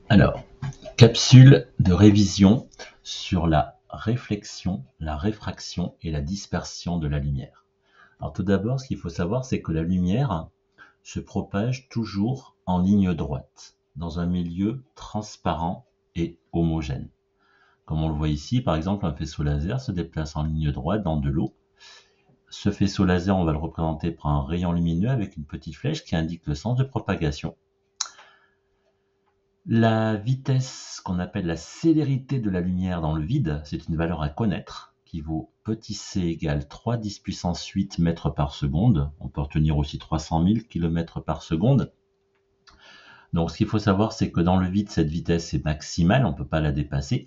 Alors, capsule de révision sur la réflexion, la réfraction et la dispersion de la lumière. Alors tout d'abord, ce qu'il faut savoir, c'est que la lumière se propage toujours en ligne droite, dans un milieu transparent et homogène. Comme on le voit ici, par exemple, un faisceau laser se déplace en ligne droite dans de l'eau. Ce faisceau laser, on va le représenter par un rayon lumineux avec une petite flèche qui indique le sens de propagation. La vitesse qu'on appelle la célérité de la lumière dans le vide, c'est une valeur à connaître qui vaut petit c égale 3 10 puissance 8 mètres par seconde. On peut retenir aussi 300 000 km par seconde. Donc ce qu'il faut savoir, c'est que dans le vide, cette vitesse est maximale, on ne peut pas la dépasser.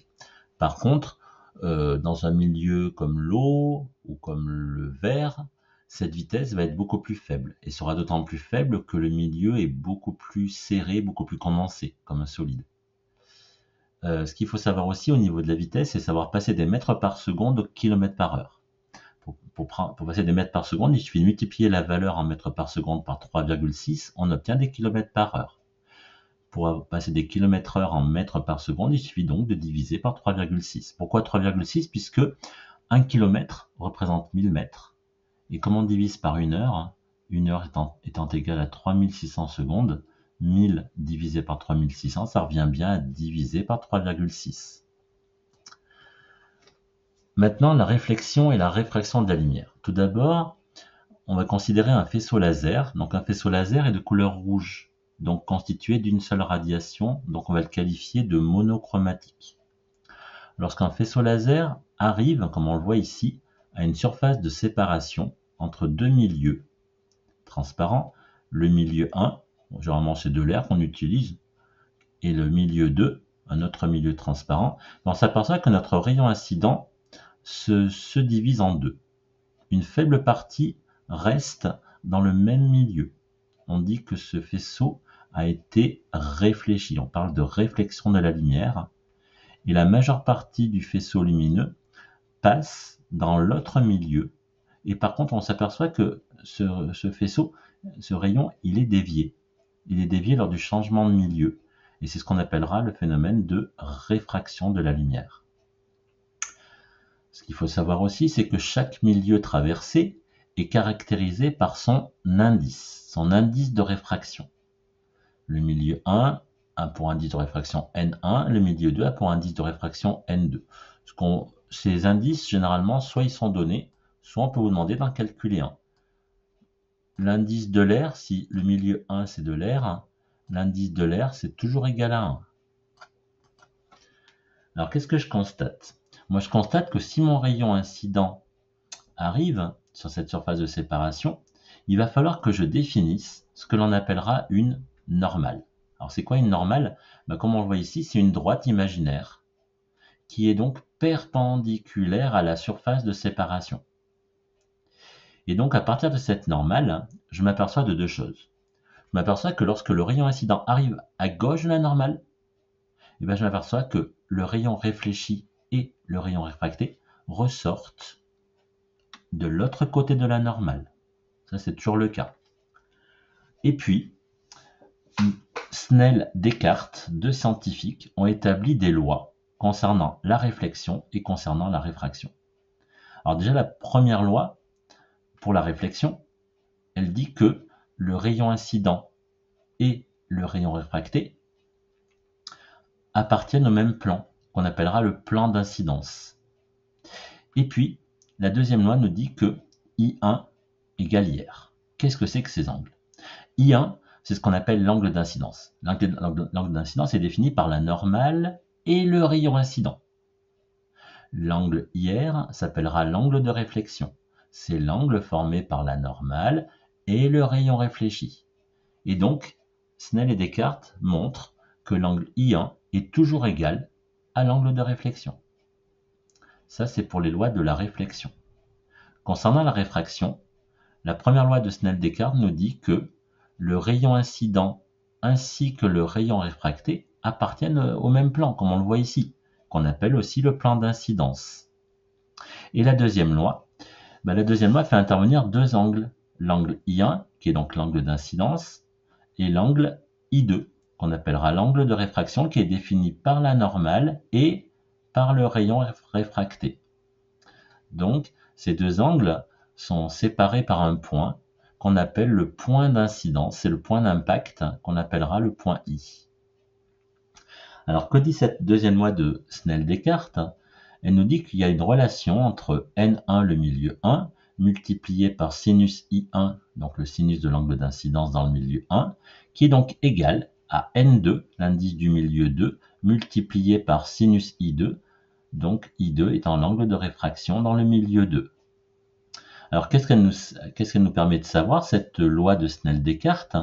Par contre, dans un milieu comme l'eau ou comme le verre, cette vitesse va être beaucoup plus faible et sera d'autant plus faible que le milieu est beaucoup plus serré, beaucoup plus condensé, comme un solide. Ce qu'il faut savoir aussi au niveau de la vitesse, c'est savoir passer des mètres par seconde au kilomètre par heure. Pour passer des mètres par seconde, il suffit de multiplier la valeur en mètres par seconde par 3,6, on obtient des kilomètres par heure. Pour passer des kilomètres heure en mètres par seconde, il suffit donc de diviser par 3,6. Pourquoi 3,6? Puisque 1 km représente 1000 mètres. Et comme on divise par une heure étant égale à 3600 secondes, 1000 divisé par 3600, ça revient bien à diviser par 3,6. Maintenant, la réflexion et la réfraction de la lumière. Tout d'abord, on va considérer un faisceau laser. Donc un faisceau laser est de couleur rouge, donc constitué d'une seule radiation, donc on va le qualifier de monochromatique. Lorsqu'un faisceau laser arrive, comme on le voit ici, à une surface de séparation entre deux milieux transparents, le milieu 1, généralement c'est de l'air qu'on utilise, et le milieu 2, un autre milieu transparent, on s'aperçoit que notre rayon incident se divise en deux. Une faible partie reste dans le même milieu. On dit que ce faisceau a été réfléchi. On parle de réflexion de la lumière. Et la majeure partie du faisceau lumineux passe dans l'autre milieu. Et par contre, on s'aperçoit que ce faisceau, ce rayon, il est dévié. Il est dévié lors du changement de milieu. Et c'est ce qu'on appellera le phénomène de réfraction de la lumière. Ce qu'il faut savoir aussi, c'est que chaque milieu traversé est caractérisé par son indice de réfraction. Le milieu 1 a pour indice de réfraction N1, le milieu 2 a pour indice de réfraction N2. Ces indices, généralement, soit ils sont donnés, soit on peut vous demander d'en calculer un. L'indice de l'air, si le milieu 1 c'est de l'air, l'indice de l'air c'est toujours égal à 1. Alors qu'est-ce que je constate? Moi je constate que si mon rayon incident arrive sur cette surface de séparation, il va falloir que je définisse ce que l'on appellera une normale. Alors c'est quoi une normale? Comme on le voit ici, c'est une droite imaginaire qui est donc perpendiculaire à la surface de séparation. Et donc à partir de cette normale, je m'aperçois de deux choses. Je m'aperçois que lorsque le rayon incident arrive à gauche de la normale, je m'aperçois que le rayon réfléchi et le rayon réfracté ressortent de l'autre côté de la normale. Ça, c'est toujours le cas. Et puis, Snell, Descartes, deux scientifiques, ont établi des lois concernant la réflexion et concernant la réfraction. Alors déjà, la première loi pour la réflexion, elle dit que le rayon incident et le rayon réfracté appartiennent au même plan, qu'on appellera le plan d'incidence. Et puis, la deuxième loi nous dit que I1 égale IR. Qu'est-ce que c'est que ces angles? I1, c'est ce qu'on appelle l'angle d'incidence. L'angle d'incidence est défini par la normale et le rayon incident. L'angle IR s'appellera l'angle de réflexion. C'est l'angle formé par la normale et le rayon réfléchi. Et donc, Snell et Descartes montrent que l'angle I1 est toujours égal à l'angle de réflexion. Ça, c'est pour les lois de la réflexion. Concernant la réfraction, la première loi de Snell-Descartes nous dit que le rayon incident ainsi que le rayon réfracté appartiennent au même plan, comme on le voit ici, qu'on appelle aussi le plan d'incidence. Et la deuxième loi fait intervenir deux angles, l'angle I1, qui est donc l'angle d'incidence, et l'angle I2, qu'on appellera l'angle de réfraction, qui est défini par la normale et par le rayon réfracté. Donc, ces deux angles sont séparés par un point qu'on appelle le point d'incidence, c'est le point d'impact qu'on appellera le point I. Alors, que dit cette deuxième loi de Snell-Descartes? Elle nous dit qu'il y a une relation entre N1, le milieu 1, multiplié par sinus I1, donc le sinus de l'angle d'incidence dans le milieu 1, qui est donc égal à N2, l'indice du milieu 2, multiplié par sinus I2, donc I2 étant l'angle de réfraction dans le milieu 2. Alors, qu'est-ce qu'elle nous permet de savoir, cette loi de Snell-Descartes?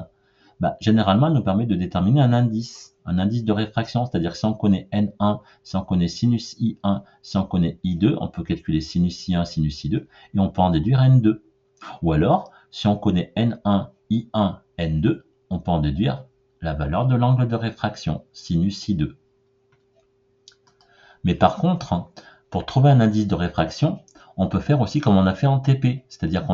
Généralement, elle nous permet de déterminer un indice de réfraction, c'est-à-dire que si on connaît N1, si on connaît sinus I1, si on connaît I2, on peut calculer sinus I1, sinus I2, et on peut en déduire N2. Ou alors, si on connaît N1, I1, N2, on peut en déduire la valeur de l'angle de réfraction, sinus I2. Mais par contre, pour trouver un indice de réfraction, on peut faire aussi comme on a fait en TP, c'est-à-dire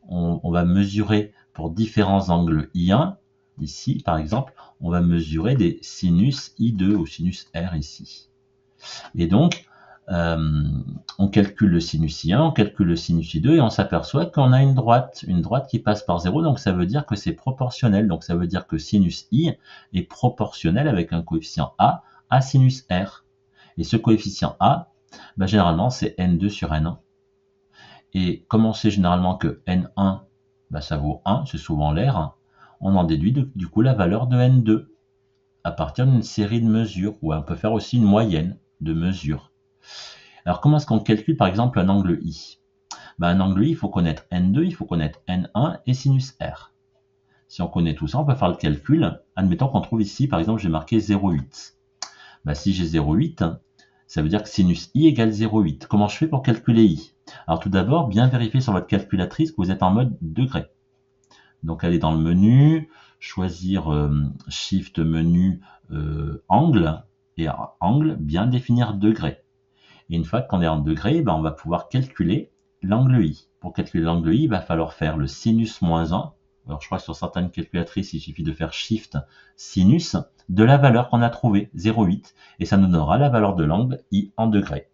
on va mesurer pour différents angles I1, ici par exemple, on va mesurer des sinus I2 ou sinus R ici. Et donc, on calcule le sinus I1, on calcule le sinus I2 et on s'aperçoit qu'on a une droite qui passe par 0, donc ça veut dire que c'est proportionnel, donc ça veut dire que sinus I est proportionnel avec un coefficient A à sinus R. Et ce coefficient A, généralement c'est N2 sur N1. Et comme on sait généralement que N1, ça vaut 1, c'est souvent l'air, on en déduit du coup la valeur de N2 à partir d'une série de mesures, ou on peut faire aussi une moyenne de mesures. Alors comment est-ce qu'on calcule par exemple un angle I? Un angle I, il faut connaître N2, il faut connaître N1 et sinus R. Si on connaît tout ça, on peut faire le calcul. Admettons qu'on trouve ici, par exemple, j'ai marqué 0,8. Si j'ai 0,8, ça veut dire que sinus I égale 0,8. Comment je fais pour calculer I? Alors tout d'abord, bien vérifier sur votre calculatrice que vous êtes en mode degré. Donc aller dans le menu, choisir Shift menu angle, et angle, bien définir degré. Et une fois qu'on est en degré, on va pouvoir calculer l'angle I. Pour calculer l'angle I, il va falloir faire le sinus moins 1. Alors je crois que sur certaines calculatrices, il suffit de faire Shift sinus de la valeur qu'on a trouvée, 0,8, et ça nous donnera la valeur de l'angle I en degrés.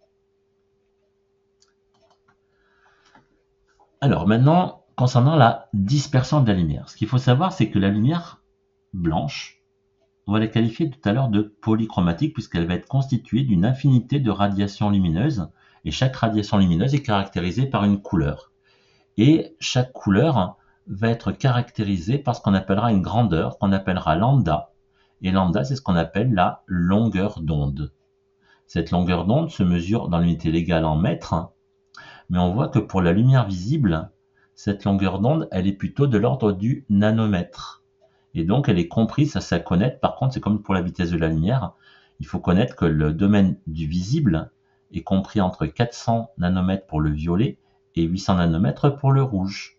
Alors maintenant, concernant la dispersion de la lumière, ce qu'il faut savoir, c'est que la lumière blanche, on va la qualifier tout à l'heure de polychromatique, puisqu'elle va être constituée d'une infinité de radiations lumineuses, et chaque radiation lumineuse est caractérisée par une couleur. Et chaque couleur va être caractérisée par ce qu'on appellera une grandeur, qu'on appellera lambda. Et lambda, c'est ce qu'on appelle la longueur d'onde. Cette longueur d'onde se mesure dans l'unité légale en mètres, mais on voit que pour la lumière visible, cette longueur d'onde, elle est plutôt de l'ordre du nanomètre. Et donc, elle est comprise, ça à connaître. Par contre, c'est comme pour la vitesse de la lumière, il faut connaître que le domaine du visible est compris entre 400 nanomètres pour le violet et 800 nanomètres pour le rouge.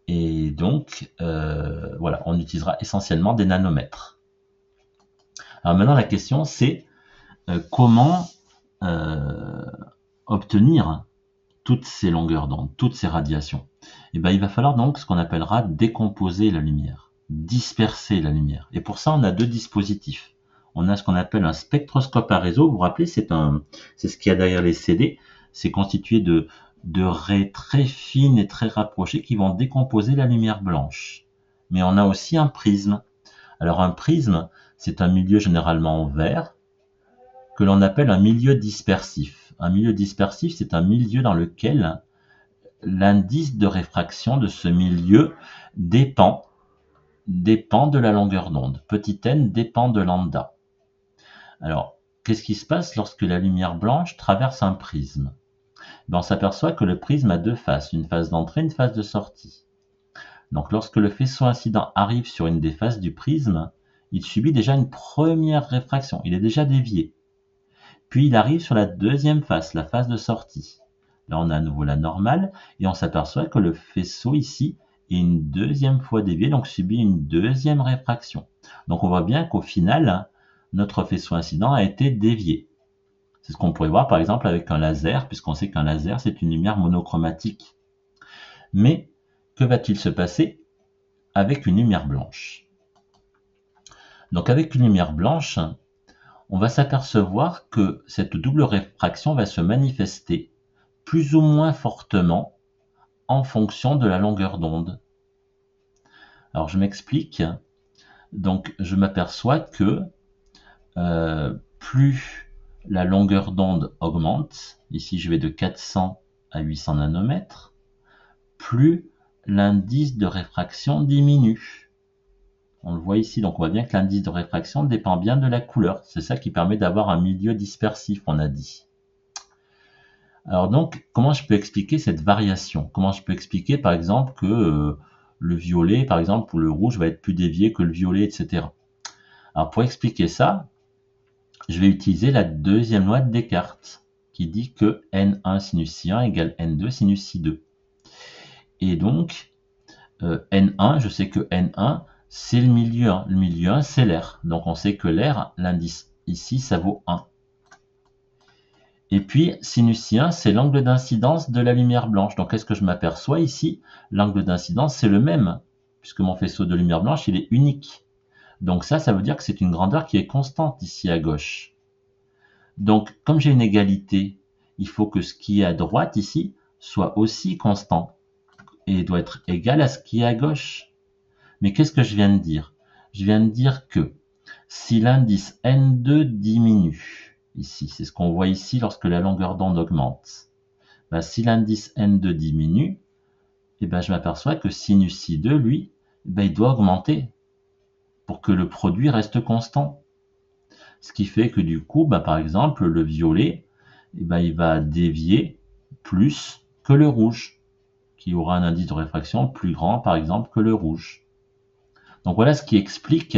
Et donc, voilà, on utilisera essentiellement des nanomètres. Alors maintenant, la question, c'est comment obtenir toutes ces longueurs d'onde, toutes ces radiations. Et il va falloir donc ce qu'on appellera décomposer la lumière, disperser la lumière. Et pour ça, on a deux dispositifs. On a ce qu'on appelle un spectroscope à réseau. Vous vous rappelez, c'est ce qu'il y a derrière les CD. C'est constitué de raies très fines et très rapprochées qui vont décomposer la lumière blanche. Mais on a aussi un prisme. Alors un prisme, c'est un milieu généralement vert que l'on appelle un milieu dispersif. Un milieu dispersif, c'est un milieu dans lequel l'indice de réfraction de ce milieu dépend de la longueur d'onde. Petit n dépend de lambda. Alors, qu'est-ce qui se passe lorsque la lumière blanche traverse un prisme? On s'aperçoit que le prisme a deux faces, une face d'entrée et une face de sortie. Donc lorsque le faisceau incident arrive sur une des faces du prisme, il subit déjà une première réfraction, il est déjà dévié. Puis il arrive sur la deuxième face, la face de sortie. Là on a à nouveau la normale et on s'aperçoit que le faisceau ici est une deuxième fois dévié, donc subit une deuxième réfraction. Donc on voit bien qu'au final, notre faisceau incident a été dévié. C'est ce qu'on pourrait voir par exemple avec un laser, puisqu'on sait qu'un laser c'est une lumière monochromatique. Mais que va-t-il se passer avec une lumière blanche? Donc avec une lumière blanche, on va s'apercevoir que cette double réfraction va se manifester plus ou moins fortement en fonction de la longueur d'onde. Alors je m'explique. Donc je m'aperçois que plus la longueur d'onde augmente, ici je vais de 400 à 800 nanomètres, plus l'indice de réfraction diminue. On le voit ici, donc on voit bien que l'indice de réfraction dépend bien de la couleur. C'est ça qui permet d'avoir un milieu dispersif, on a dit. Alors donc, comment je peux expliquer cette variation? Comment je peux expliquer par exemple que le violet, par exemple, ou le rouge va être plus dévié que le violet, etc. Alors pour expliquer ça, je vais utiliser la deuxième loi de Descartes, qui dit que N1 sinus I1 égale N2 sinus I2. Et donc, N1, je sais que N1, c'est le milieu 1. Le milieu 1, c'est l'air. Donc on sait que l'air, l'indice ici, ça vaut 1. Et puis, sinus I1, c'est l'angle d'incidence de la lumière blanche. Donc qu'est-ce que je m'aperçois ici? L'angle d'incidence, c'est le même, puisque mon faisceau de lumière blanche, il est unique. Donc ça veut dire que c'est une grandeur qui est constante ici à gauche. Donc, comme j'ai une égalité, il faut que ce qui est à droite ici soit aussi constant et doit être égal à ce qui est à gauche. Mais qu'est-ce que je viens de dire? Je viens de dire que si l'indice N2 diminue, ici, c'est ce qu'on voit ici lorsque la longueur d'onde augmente, ben, si l'indice N2 diminue, eh ben, je m'aperçois que sinus I2, lui, ben, il doit augmenter pour que le produit reste constant. Ce qui fait que du coup, ben, par exemple, le violet, eh ben, il va dévier plus que le rouge, qui aura un indice de réfraction plus grand, par exemple, que le rouge. Donc voilà ce qui explique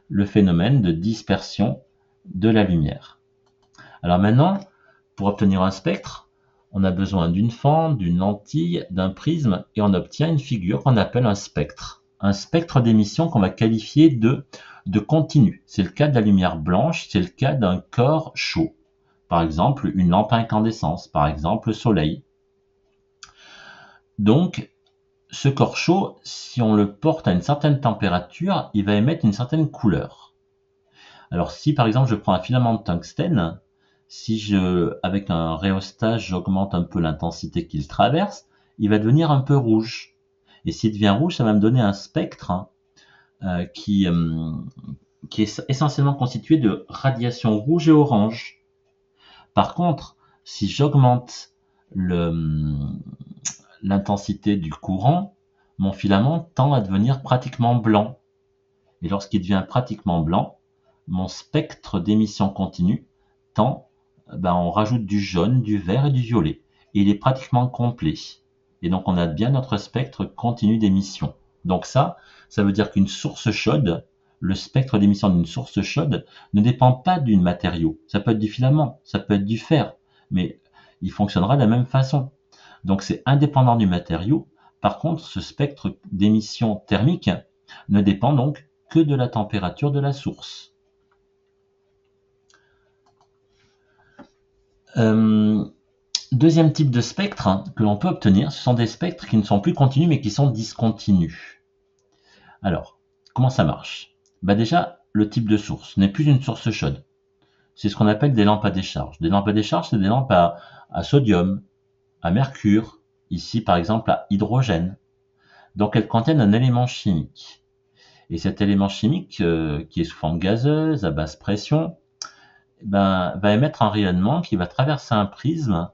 le phénomène de dispersion de la lumière. Alors maintenant, pour obtenir un spectre, on a besoin d'une fente, d'une lentille, d'un prisme, et on obtient une figure qu'on appelle un spectre. Un spectre d'émission qu'on va qualifier de continu. C'est le cas de la lumière blanche, c'est le cas d'un corps chaud. Par exemple, une lampe à incandescence, par exemple le soleil. Donc, ce corps chaud, si on le porte à une certaine température, il va émettre une certaine couleur. Alors si par exemple je prends un filament de tungstène, si avec un rhéostat, j'augmente un peu l'intensité qu'il traverse, il va devenir un peu rouge. Et s'il devient rouge, ça va me donner un spectre qui est essentiellement constitué de radiation rouge et orange. Par contre, si j'augmente l'intensité du courant, mon filament tend à devenir pratiquement blanc. Et lorsqu'il devient pratiquement blanc, mon spectre d'émission continue tend, on rajoute du jaune, du vert et du violet. Et il est pratiquement complet. Et donc on a bien notre spectre continu d'émission. Donc ça veut dire qu'une source chaude, le spectre d'émission d'une source chaude ne dépend pas d'un matériau. Ça peut être du filament, ça peut être du fer, mais il fonctionnera de la même façon. Donc c'est indépendant du matériau. Par contre, ce spectre d'émission thermique ne dépend donc que de la température de la source. Deuxième type de spectre que l'on peut obtenir, ce sont des spectres qui ne sont plus continus mais qui sont discontinus. Alors, comment ça marche? Déjà, le type de source n'est plus une source chaude. C'est ce qu'on appelle des lampes à décharge. Des lampes à décharge, c'est des lampes à sodium, à mercure, ici par exemple à hydrogène. Donc elles contiennent un élément chimique. Et cet élément chimique, qui est sous forme gazeuse, à basse pression, va émettre un rayonnement qui va traverser un prisme.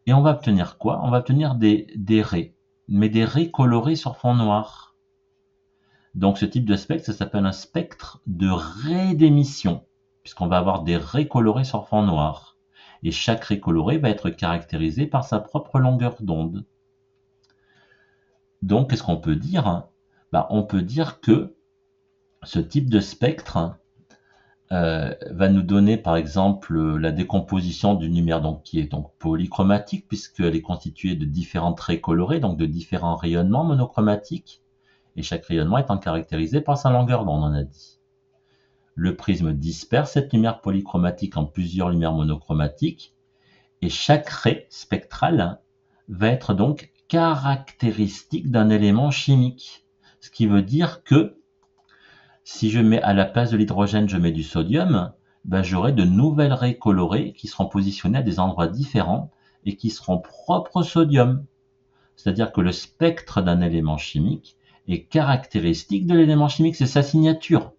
Et on va obtenir quoi? On va obtenir des raies, mais des raies colorées sur fond noir. Donc ce type de spectre, ça s'appelle un spectre de raies d'émission, puisqu'on va avoir des raies colorées sur fond noir. Et chaque raie colorée va être caractérisée par sa propre longueur d'onde. Donc qu'est-ce qu'on peut dire? On peut dire que ce type de spectre va nous donner par exemple la décomposition d'une lumière qui est donc polychromatique, puisqu'elle est constituée de différentes raies colorées, donc de différents rayonnements monochromatiques, et chaque rayonnement étant caractérisé par sa longueur d'onde, on a dit. Le prisme disperse cette lumière polychromatique en plusieurs lumières monochromatiques, et chaque raie spectrale va être donc caractéristique d'un élément chimique. Ce qui veut dire que Si je mets à la place de l'hydrogène, je mets du sodium, ben, j'aurai de nouvelles raies colorées qui seront positionnées à des endroits différents et qui seront propres au sodium. C'est-à-dire que le spectre d'un élément chimique est caractéristique de l'élément chimique, c'est sa signature.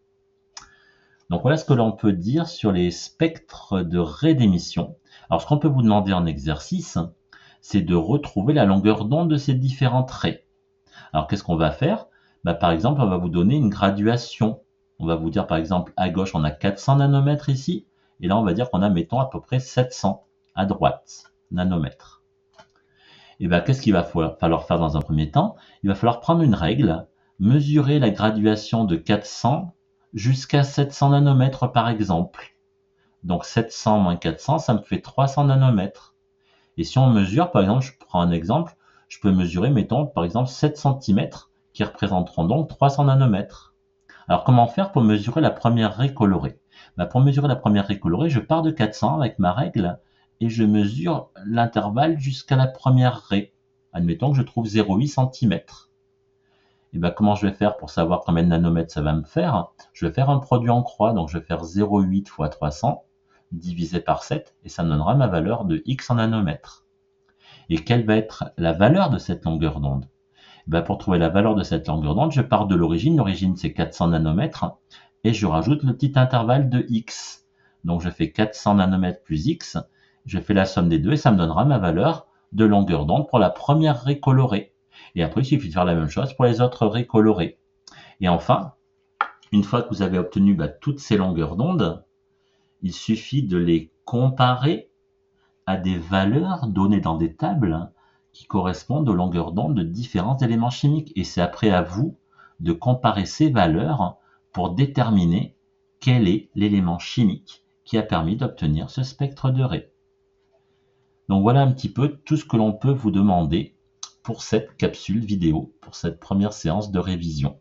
Donc voilà ce que l'on peut dire sur les spectres de raies d'émission. Alors ce qu'on peut vous demander en exercice, c'est de retrouver la longueur d'onde de ces différentes raies. Alors qu'est-ce qu'on va faire? Par exemple, on va vous donner une graduation. On va vous dire par exemple à gauche on a 400 nanomètres ici, et là on va dire qu'on a mettons à peu près 700 à droite nanomètres. Et qu'est-ce qu'il va falloir faire dans un premier temps? Il va falloir prendre une règle, mesurer la graduation de 400 jusqu'à 700 nanomètres par exemple. Donc 700 moins 400, ça me fait 300 nanomètres. Et si on mesure, par exemple, je prends un exemple, je peux mesurer, mettons, par exemple, 7 cm, qui représenteront donc 300 nanomètres. Alors comment faire pour mesurer la première raie colorée? Pour mesurer la première raie colorée, je pars de 400 avec ma règle, et je mesure l'intervalle jusqu'à la première raie. Admettons que je trouve 0,8 cm. Et comment je vais faire pour savoir combien de nanomètres ça va me faire? Je vais faire un produit en croix, donc je vais faire 0,8 fois 300 divisé par 7, et ça me donnera ma valeur de x en nanomètres. Et quelle va être la valeur de cette longueur d'onde? Pour trouver la valeur de cette longueur d'onde, je pars de l'origine. L'origine, c'est 400 nanomètres, et je rajoute le petit intervalle de x. Donc je fais 400 nanomètres plus x, je fais la somme des deux, et ça me donnera ma valeur de longueur d'onde pour la première raie colorée. Et après, il suffit de faire la même chose pour les autres raies colorées. Et enfin, une fois que vous avez obtenu toutes ces longueurs d'onde, il suffit de les comparer à des valeurs données dans des tables qui correspondent aux longueurs d'onde de différents éléments chimiques. Et c'est après à vous de comparer ces valeurs pour déterminer quel est l'élément chimique qui a permis d'obtenir ce spectre de raies. Donc voilà un petit peu tout ce que l'on peut vous demander pour cette capsule vidéo, pour cette première séance de révision.